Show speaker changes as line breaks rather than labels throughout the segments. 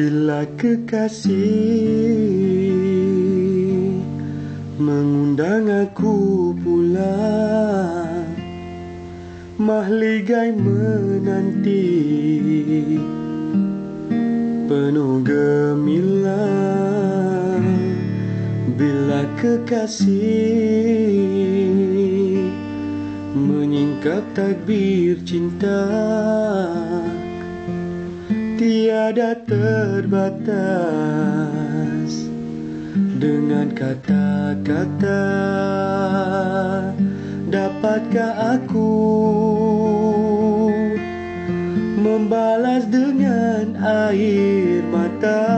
Bila kekasih mengundang aku pulang, mahligai menanti penuh gemilang. Bila kekasih menyingkap takbir cinta, tiada terbatas dengan kata-kata. Dapatkah aku membalas dengan air mata,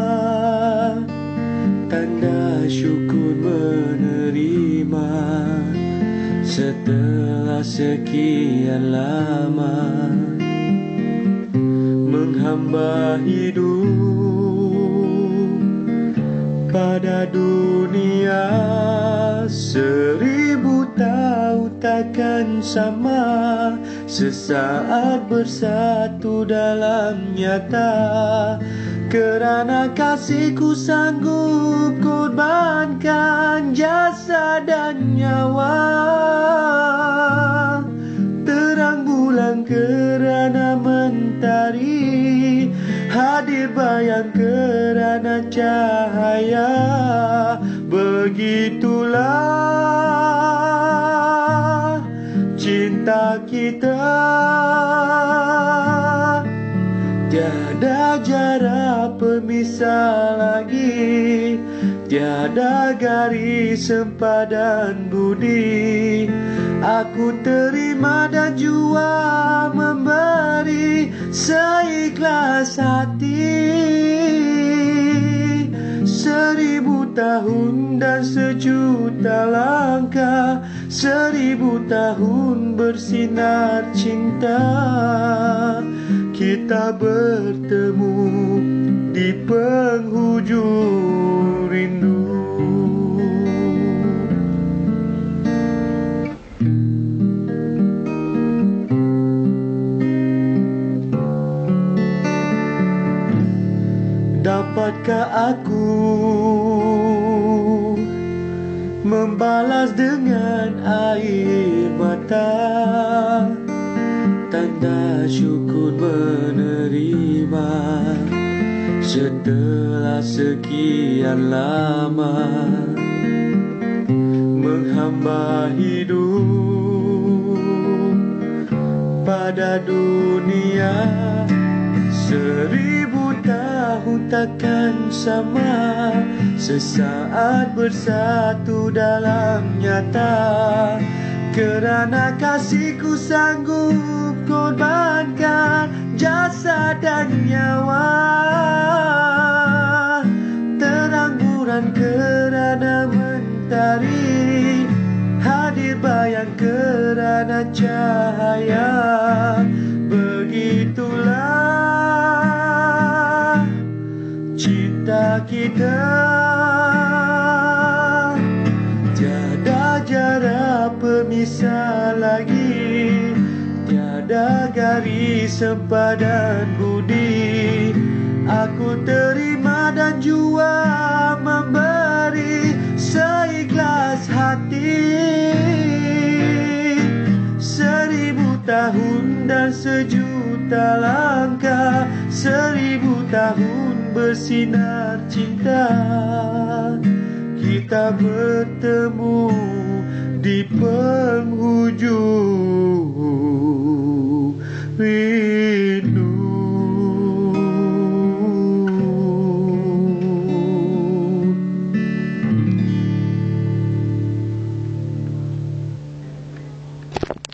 tanda syukur menerima setelah sekian lama menghamba hidup pada dunia. 1000 tahun takkan sama, sesaat bersatu dalam nyata. Kerana kasihku sanggup korbankan jasad dan nyawa. Terang bulan kerana mentari, hadir bayang kerana cahaya. Begitulah cinta kita, tiada jarak pemisah lagi, tiada garis sempadan budi. Aku terima dan jua memberi seikhlas hati. 1000 tahun dan sejuta langkah, 1000 tahun bersinar cinta. Kita bertemu di penghujung rindu. Dapatkah aku membalas dengan air mata, tanda syukur menerima setelah sekian lama menghamba hidup pada dunia. 1000 tahun takkan sama, sesaat bersatu dalam nyata. Kerana kasihku sanggup korbankan jasad dan nyawa. Terang bulan kerana mentari, hadir bayang kerana cahaya. Begitulah cinta kita, tiada jarak pemisah lagi, tiada garis sempadan budi. Aku terima dan jua memberi seikhlas hati. 1000 tahun dan sejuta langkah, 1000 tahun bersinar cinta. Kita bertemu di penghujung